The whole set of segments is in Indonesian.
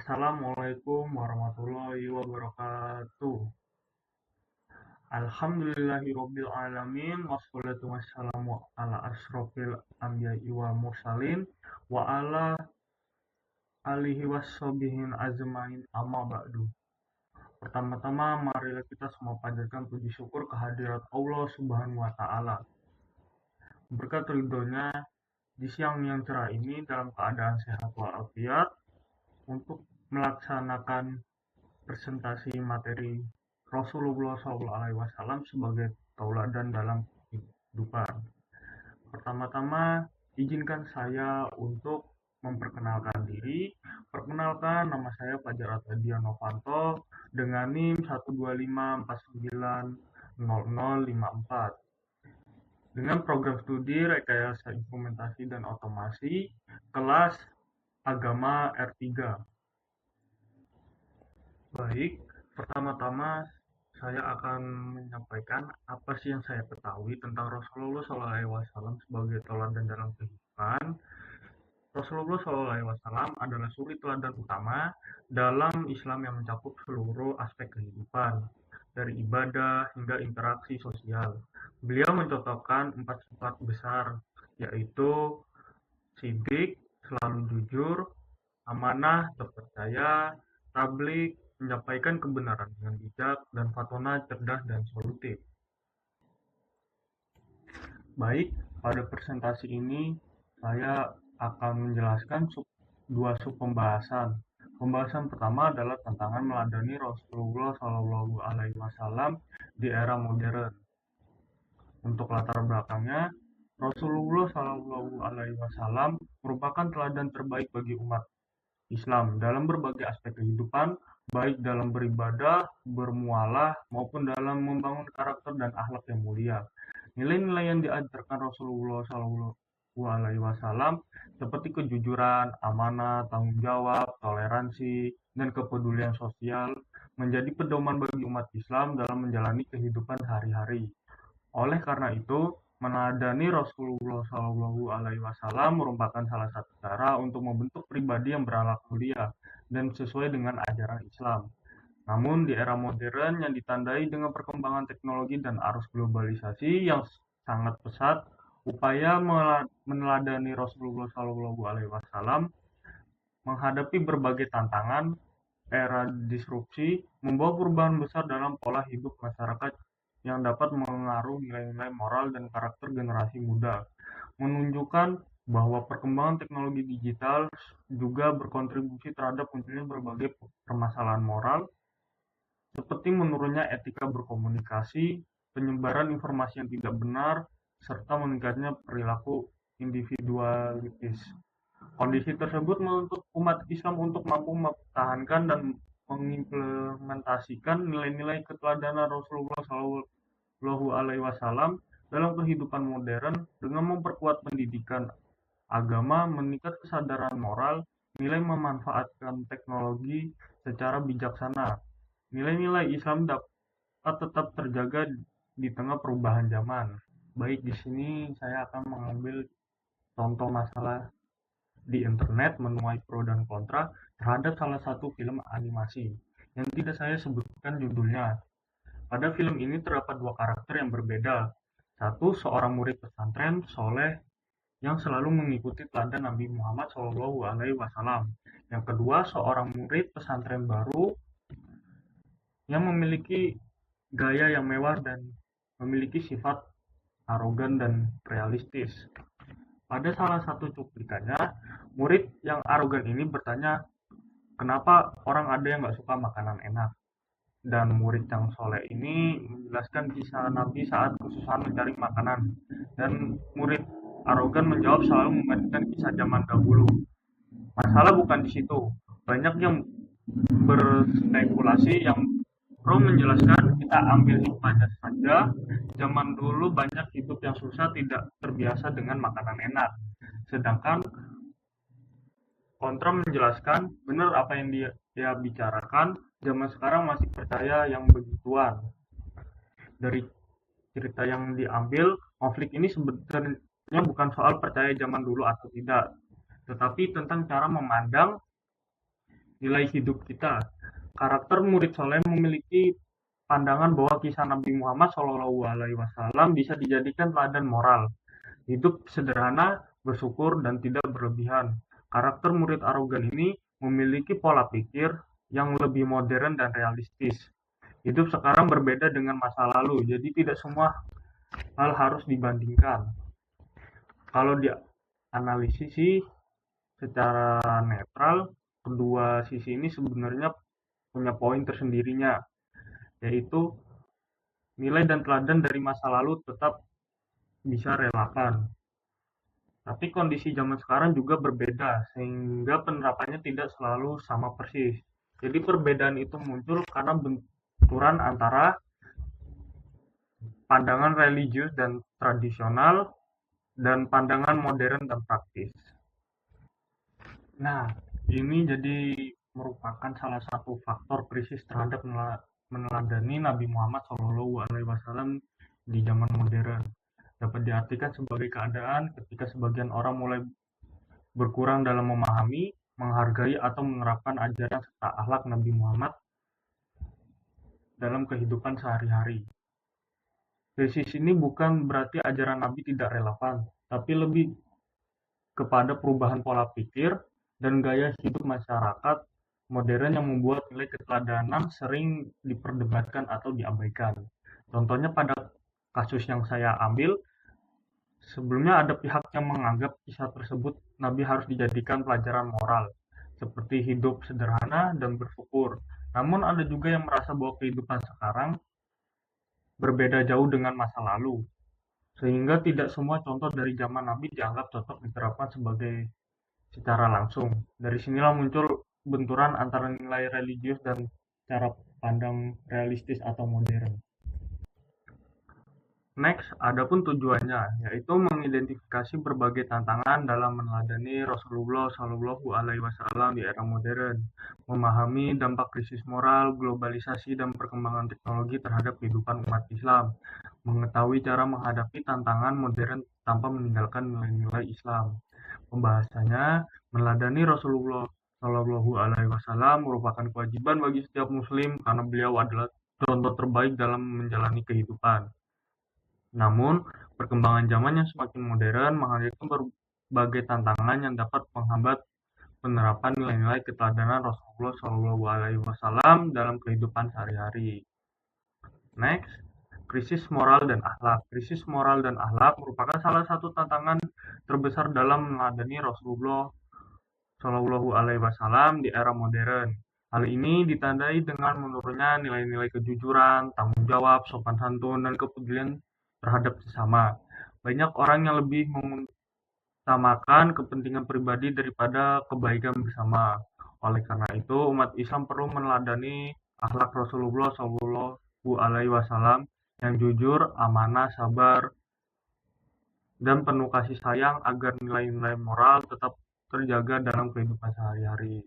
Assalamualaikum warahmatullahi wabarakatuh. Alhamdulillahirabbil alamin wassalatu wassalamu ala asrofil anbiya'i wal mursalin wa ala alihi washabihin ajmain amma ba'du. Pertama-tama marilah kita semua panjatkan puji syukur kehadirat Allah Subhanahu wa taala. Berkat ridhonya di siang yang cerah ini dalam keadaan sehat walafiat untuk melaksanakan presentasi materi Rasulullah SAW sebagai tauladan dalam kehidupan. Pertama-tama, izinkan saya untuk memperkenalkan diri. Perkenalkan, nama saya Fajar Atadian Novanto dengan NIM 125490054 dengan program studi Rekayasa Implementasi dan Otomasi kelas Agama R3. Baik, pertama-tama saya akan menyampaikan apa sih yang saya ketahui tentang Rasulullah SAW sebagai teladan dalam kehidupan. Rasulullah SAW adalah suri teladan utama dalam Islam yang mencakup seluruh aspek kehidupan, dari ibadah hingga interaksi sosial. Beliau mencontohkan 4 sifat besar, yaitu sidik, selalu jujur, amanah, terpercaya, tablik, menyampaikan kebenaran dengan bijak, dan fatona cerdas dan solutif. Baik, pada presentasi ini saya akan menjelaskan dua sub pembahasan. Pembahasan pertama adalah tantangan meladani Rasulullah SAW di era modern. Untuk latar belakangnya, Rasulullah SAW merupakan teladan terbaik bagi umat Islam dalam berbagai aspek kehidupan, baik dalam beribadah, bermualah, maupun dalam membangun karakter dan akhlak yang mulia. Nilai-nilai yang diajarkan Rasulullah SAW seperti kejujuran, amanah, tanggung jawab, toleransi, dan kepedulian sosial menjadi pedoman bagi umat Islam dalam menjalani kehidupan sehari-hari. Oleh karena itu, meneladani Rasulullah SAW merupakan salah satu cara untuk membentuk pribadi yang berakhlak mulia dan sesuai dengan ajaran Islam. Namun di era modern yang ditandai dengan perkembangan teknologi dan arus globalisasi yang sangat pesat, upaya meneladani Rasulullah SAW menghadapi berbagai tantangan. Era disrupsi membawa perubahan besar dalam pola hidup masyarakat yang dapat mengaruhi nilai-nilai moral dan karakter generasi muda, menunjukkan bahwa perkembangan teknologi digital juga berkontribusi terhadap munculnya berbagai permasalahan moral, seperti menurunnya etika berkomunikasi, penyebaran informasi yang tidak benar, serta meningkatnya perilaku individualitis. Kondisi tersebut menuntut umat Islam untuk mampu mempertahankan dan mengimplementasikan nilai-nilai keteladanan Rasulullah SAW dalam kehidupan modern dengan memperkuat pendidikan agama, meningkat kesadaran moral, nilai memanfaatkan teknologi secara bijaksana. Nilai-nilai Islam dapat tetap terjaga di tengah perubahan zaman. Baik, di sini saya akan mengambil contoh masalah di internet menuai pro dan kontra terhadap salah satu film animasi yang tidak saya sebutkan judulnya. Pada film ini terdapat dua karakter yang berbeda. Satu, seorang murid pesantren soleh yang selalu mengikuti teladan Nabi Muhammad SAW. Yang kedua, seorang murid pesantren baru yang memiliki gaya yang mewah dan memiliki sifat arogan dan realistis. Pada salah satu cuplikannya, murid yang arogan ini bertanya, kenapa orang ada yang gak suka makanan enak? Dan murid yang soleh ini menjelaskan kisah Nabi saat kesusahan mencari makanan. Dan murid arogan menjawab selalu membandingkan kisah zaman dahulu. Masalah bukan di situ. Banyak yang berspekulasi yang pro menjelaskan kita ambil hikmahnya saja. Zaman dulu banyak hidup yang susah tidak terbiasa dengan makanan enak. Sedangkan kontra menjelaskan benar apa yang dia bicarakan, zaman sekarang masih percaya yang begituan. Dari cerita yang diambil, konflik ini sebenarnya bukan soal percaya zaman dulu atau tidak, tetapi tentang cara memandang nilai hidup kita. Karakter murid soleh memiliki pandangan bahwa kisah Nabi Muhammad SAW bisa dijadikan teladan moral. Hidup sederhana, bersyukur, dan tidak berlebihan. Karakter murid arogan ini memiliki pola pikir yang lebih modern dan realistis. Hidup sekarang berbeda dengan masa lalu, jadi tidak semua hal harus dibandingkan. Kalau dianalisis sih secara netral, kedua sisi ini sebenarnya punya poin tersendirinya, yaitu nilai dan teladan dari masa lalu tetap bisa relevan. Tapi kondisi zaman sekarang juga berbeda, sehingga penerapannya tidak selalu sama persis. Jadi perbedaan itu muncul karena benturan antara pandangan religius dan tradisional dan pandangan modern dan praktis. Nah, ini jadi merupakan salah satu faktor krisis terhadap meneladani Nabi Muhammad SAW di zaman modern. Dapat diartikan sebagai keadaan ketika sebagian orang mulai berkurang dalam memahami, menghargai, atau menerapkan ajaran serta akhlak Nabi Muhammad dalam kehidupan sehari-hari. Krisis ini bukan berarti ajaran Nabi tidak relevan, tapi lebih kepada perubahan pola pikir dan gaya hidup masyarakat modern yang membuat nilai keteladanan sering diperdebatkan atau diabaikan. Contohnya pada kasus yang saya ambil, sebelumnya ada pihak yang menganggap kisah tersebut Nabi harus dijadikan pelajaran moral, seperti hidup sederhana dan bersyukur. Namun ada juga yang merasa bahwa kehidupan sekarang berbeda jauh dengan masa lalu, sehingga tidak semua contoh dari zaman Nabi dianggap cocok diterapkan secara langsung. Dari sinilah muncul benturan antara nilai religius dan cara pandang realistis atau modern. Next, adapun tujuannya, yaitu mengidentifikasi berbagai tantangan dalam meneladani Rasulullah SAW di era modern, memahami dampak krisis moral, globalisasi, dan perkembangan teknologi terhadap kehidupan umat Islam, mengetahui cara menghadapi tantangan modern tanpa meninggalkan nilai-nilai Islam. Pembahasannya, meneladani Rasulullah SAW merupakan kewajiban bagi setiap Muslim karena beliau adalah contoh terbaik dalam menjalani kehidupan. Namun, perkembangan zaman yang semakin modern menghadirkan berbagai tantangan yang dapat menghambat penerapan nilai-nilai keteladanan Rasulullah SAW dalam kehidupan sehari-hari. Next, krisis moral dan akhlak. Krisis moral dan akhlak merupakan salah satu tantangan terbesar dalam meneladani Rasulullah SAW di era modern. Hal ini ditandai dengan menurunnya nilai-nilai kejujuran, tanggung jawab, sopan santun, dan kepedulian terhadap sesama. Banyak orang yang lebih mengutamakan kepentingan pribadi daripada kebaikan bersama. Oleh karena itu, umat Islam perlu meneladani akhlak Rasulullah SAW yang jujur, amanah, sabar, dan penuh kasih sayang agar nilai-nilai moral tetap terjaga dalam kehidupan sehari-hari.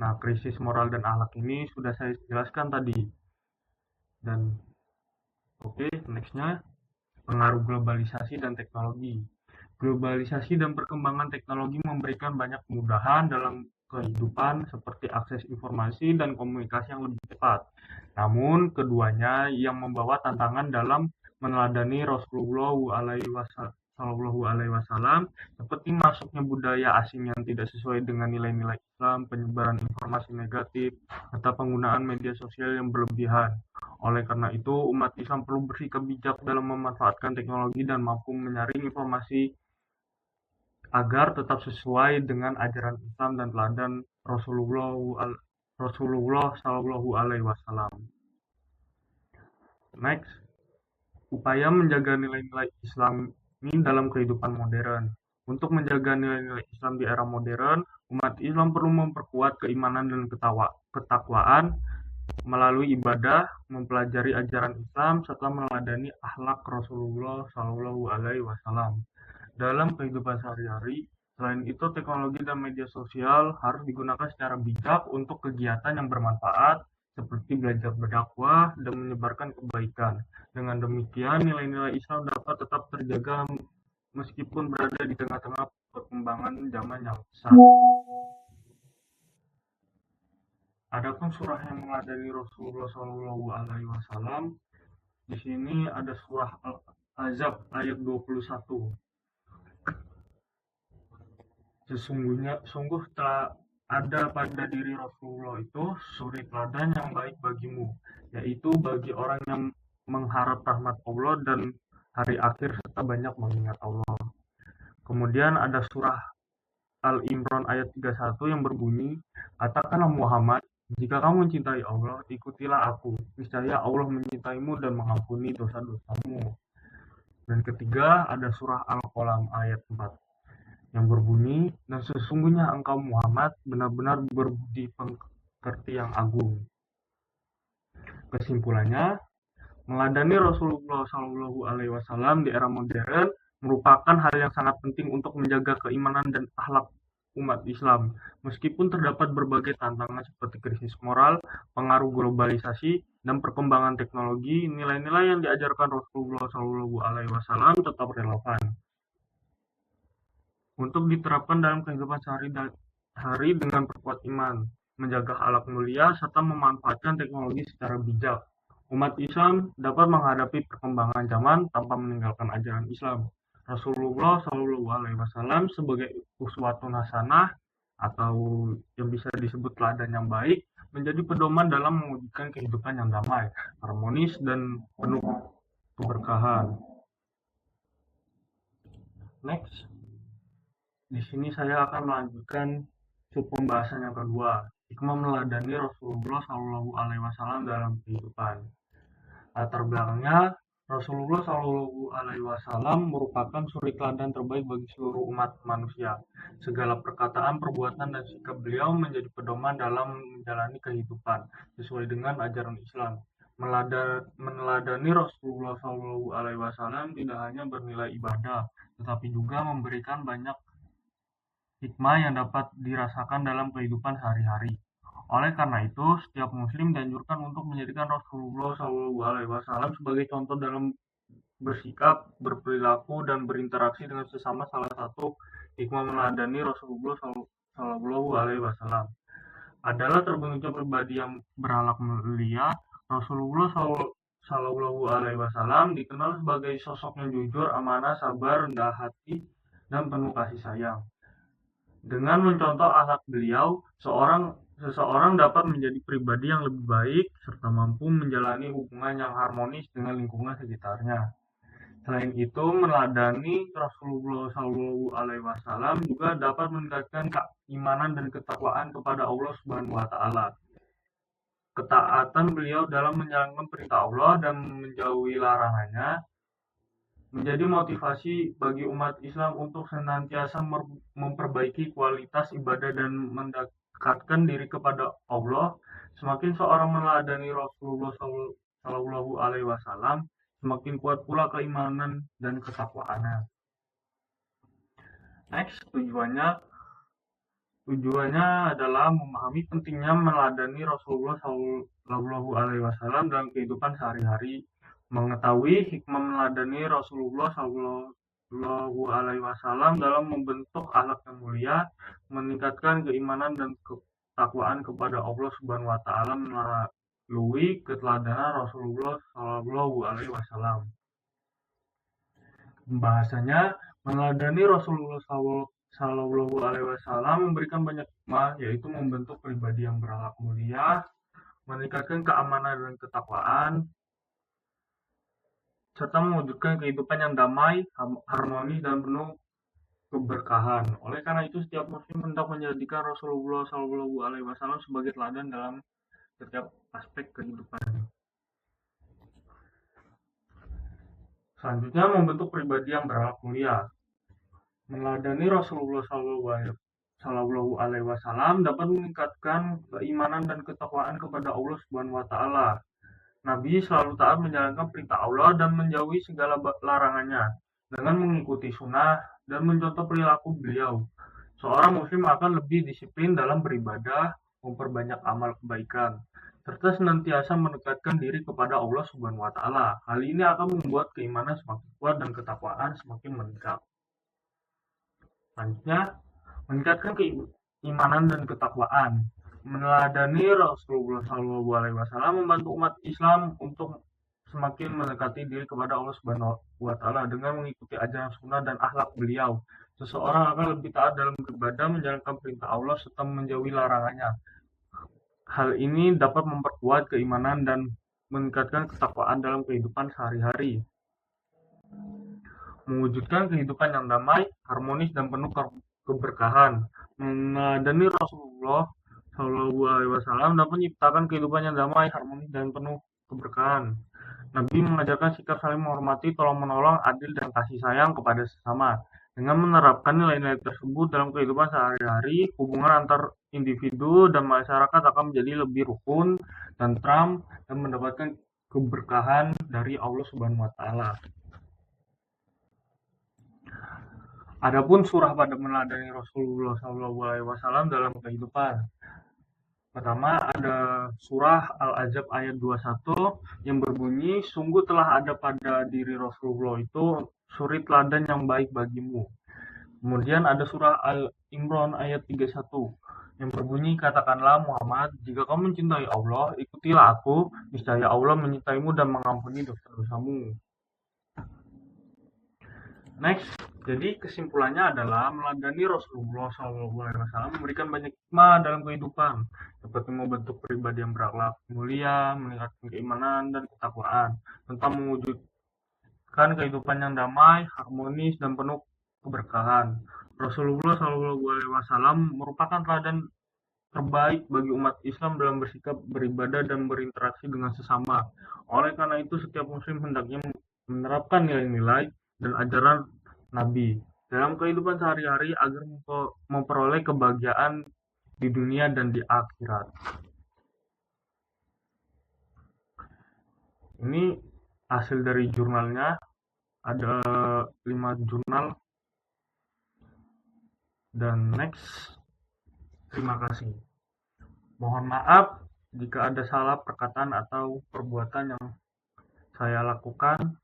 Nah, krisis moral dan akhlak ini sudah saya jelaskan tadi. Dan oke, nextnya pengaruh globalisasi dan teknologi. Globalisasi dan perkembangan teknologi memberikan banyak kemudahan dalam kehidupan seperti akses informasi dan komunikasi yang lebih cepat. Namun, keduanya yang membawa tantangan dalam meneladani Rasulullah SAW seperti masuknya budaya asing yang tidak sesuai dengan nilai-nilai Islam, penyebaran informasi negatif, serta penggunaan media sosial yang berlebihan. Oleh karena itu, umat Islam perlu bersikap bijak dalam memanfaatkan teknologi dan mampu menyaring informasi agar tetap sesuai dengan ajaran Islam dan teladan Rasulullah SAW. Next, upaya menjaga nilai-nilai Islam ini dalam kehidupan modern. Untuk menjaga nilai-nilai Islam di era modern, umat Islam perlu memperkuat keimanan dan ketakwaan melalui ibadah, mempelajari ajaran Islam, serta meneladani akhlak Rasulullah SAW dalam kehidupan sehari-hari. Selain itu, teknologi dan media sosial harus digunakan secara bijak untuk kegiatan yang bermanfaat, seperti belajar berdakwah dan menyebarkan kebaikan. Dengan demikian, nilai-nilai Islam dapat tetap terjaga meskipun berada di tengah-tengah perkembangan zaman yang besar. Adapun surah yang meladani Rasulullah Shallallahu Alaihi Wasallam, di sini ada surah Al-Ahzab ayat 21. Sungguh telah ada pada diri Rasulullah itu suri teladan yang baik bagimu, yaitu bagi orang yang mengharap rahmat Allah dan hari akhir serta banyak mengingat Allah. Kemudian ada surah Al-Imran ayat 31 yang berbunyi, katakanlah Muhammad, jika kamu mencintai Allah, ikutilah aku. Niscaya Allah mencintaimu dan mengampuni dosa-dosamu. Dan ketiga ada surah Al-Qalam ayat 4 yang berbunyi, dan sesungguhnya engkau Muhammad benar-benar berbudi pekerti yang agung. Kesimpulannya, meladani Rasulullah Shallallahu Alaihi Wasallam di era modern merupakan hal yang sangat penting untuk menjaga keimanan dan akhlak umat Islam. Meskipun terdapat berbagai tantangan seperti krisis moral, pengaruh globalisasi, dan perkembangan teknologi, nilai-nilai yang diajarkan Rasulullah Shallallahu Alaihi Wasallam tetap relevan untuk diterapkan dalam kehidupan sehari-hari dengan perkuat iman, menjaga akhlak mulia, serta memanfaatkan teknologi secara bijak. Umat Islam dapat menghadapi perkembangan zaman tanpa meninggalkan ajaran Islam. Rasulullah Shallallahu Alaihi Wasallam sebagai uswatun hasanah atau yang bisa disebut teladan yang baik menjadi pedoman dalam mewujudkan kehidupan yang damai, harmonis, dan penuh keberkahan. Next. Di sini saya akan melanjutkan pembahasan yang kedua, hikmah meladani Rasulullah Shallallahu Alaihi Wasallam dalam kehidupan. Latar belakangnya, Rasulullah Shallallahu Alaihi Wasallam merupakan suri teladan terbaik bagi seluruh umat manusia. Segala perkataan, perbuatan, dan sikap beliau menjadi pedoman dalam menjalani kehidupan sesuai dengan ajaran Islam. Meneladani Rasulullah Shallallahu Alaihi Wasallam tidak hanya bernilai ibadah, tetapi juga memberikan banyak hikmah yang dapat dirasakan dalam kehidupan sehari-hari. Oleh karena itu, setiap muslim dianjurkan untuk menjadikan Rasulullah SAW sebagai contoh dalam bersikap, berperilaku, dan berinteraksi dengan sesama. Salah satu hikmah meladani Rasulullah SAW adalah terbentuknya pribadi yang berakhlak mulia. Rasulullah SAW dikenal sebagai sosok yang jujur, amanah, sabar, rendah hati, dan penuh kasih sayang. Dengan mencontoh akhlak beliau, seseorang dapat menjadi pribadi yang lebih baik serta mampu menjalani hubungan yang harmonis dengan lingkungan sekitarnya. Selain itu, meneladani Rasulullah SAW juga dapat meningkatkan keimanan dan ketakwaan kepada Allah Subhanahu wa Ta'ala. Ketaatan beliau dalam menjalankan perintah Allah dan menjauhi larangannya menjadi motivasi bagi umat Islam untuk senantiasa memperbaiki kualitas ibadah dan mendekatkan diri kepada Allah. Semakin seorang meneladani Rasulullah Shallallahu Alaihi Wasallam, semakin kuat pula keimanan dan ketakwaannya. Next, tujuannya adalah memahami pentingnya meneladani Rasulullah Shallallahu Alaihi Wasallam dalam kehidupan sehari-hari. Mengetahui hikmah meneladani Rasulullah Shallallahu Alaihi Wasallam dalam membentuk akhlak yang mulia, meningkatkan keimanan dan ketakwaan kepada Allah Subhanahu Wa Taala melalui keteladanan Rasulullah Shallallahu Alaihi Wasallam. Pembahasannya, meneladani Rasulullah Shallallahu Alaihi Wasallam memberikan banyak hikmah, yaitu membentuk pribadi yang berakhlak mulia, meningkatkan keamanan dan ketakwaan, serta mewujudkan kehidupan yang damai, harmonis, dan penuh keberkahan. Oleh karena itu, setiap muslim hendak menjadikan Rasulullah SAW sebagai teladan dalam setiap aspek kehidupan. Selanjutnya, membentuk pribadi yang berakhlak mulia. Meneladani Rasulullah SAW dapat meningkatkan keimanan dan ketakwaan kepada Allah Subhanahu Wa Taala. Nabi selalu taat menjalankan perintah Allah dan menjauhi segala larangannya. Dengan mengikuti sunnah dan mencontoh perilaku beliau, seorang muslim akan lebih disiplin dalam beribadah, memperbanyak amal kebaikan, serta senantiasa mendekatkan diri kepada Allah Subhanahu wa Ta'ala. Hal ini akan membuat keimanan semakin kuat dan ketakwaan semakin meningkat. Selanjutnya, meningkatkan keimanan dan ketakwaan. Meneladani Rasulullah SAW membantu umat Islam untuk semakin mendekati diri kepada Allah Subhanahu wa Ta'ala dengan mengikuti ajaran sunnah dan akhlak beliau. Seseorang akan lebih taat dalam beribadah, menjalankan perintah Allah serta menjauhi larangannya. Hal ini dapat memperkuat keimanan dan meningkatkan ketakwaan dalam kehidupan sehari-hari. Mewujudkan kehidupan yang damai, harmonis, dan penuh keberkahan. Meneladani Rasulullah SAW dapat menciptakan kehidupan yang damai, harmonis, dan penuh keberkahan. Nabi mengajarkan sikap saling menghormati, tolong-menolong, adil, dan kasih sayang kepada sesama. Dengan menerapkan nilai-nilai tersebut dalam kehidupan sehari-hari, hubungan antar individu dan masyarakat akan menjadi lebih rukun, tentram, dan mendapatkan keberkahan dari Allah Subhanahu wa Ta'ala. Adapun surah pada meneladani Rasulullah SAW dalam kehidupan. Pertama ada surah Al-Ahzab ayat 21 yang berbunyi, sungguh telah ada pada diri Rasulullah itu suri teladan yang baik bagimu. Kemudian ada surah Al-Imran ayat 31 yang berbunyi, katakanlah Muhammad, jika kamu mencintai Allah, ikutilah aku, niscaya Allah menyintaimu dan mengampuni dosa-dosamu. Next, jadi kesimpulannya adalah meladani Rasulullah SAW memberikan banyak hikmah dalam kehidupan, seperti membentuk pribadi yang berakhlak mulia, meningkatkan keimanan dan ketakwaan, tentang mewujudkan kehidupan yang damai, harmonis, dan penuh keberkahan. Rasulullah SAW merupakan teladan terbaik bagi umat Islam dalam bersikap, beribadah, dan berinteraksi dengan sesama. Oleh karena itu, setiap muslim hendaknya menerapkan nilai-nilai dan ajaran Nabi dalam kehidupan sehari-hari agar memperoleh kebahagiaan di dunia dan di akhirat. Ini hasil dari jurnalnya, ada 5 jurnal. Dan next, terima kasih. Mohon maaf jika ada salah perkataan atau perbuatan yang saya lakukan.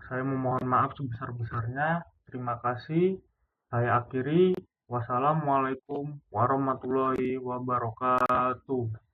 Saya memohon maaf sebesar-besarnya. Terima kasih. Saya akhiri. Wassalamualaikum warahmatullahi wabarakatuh.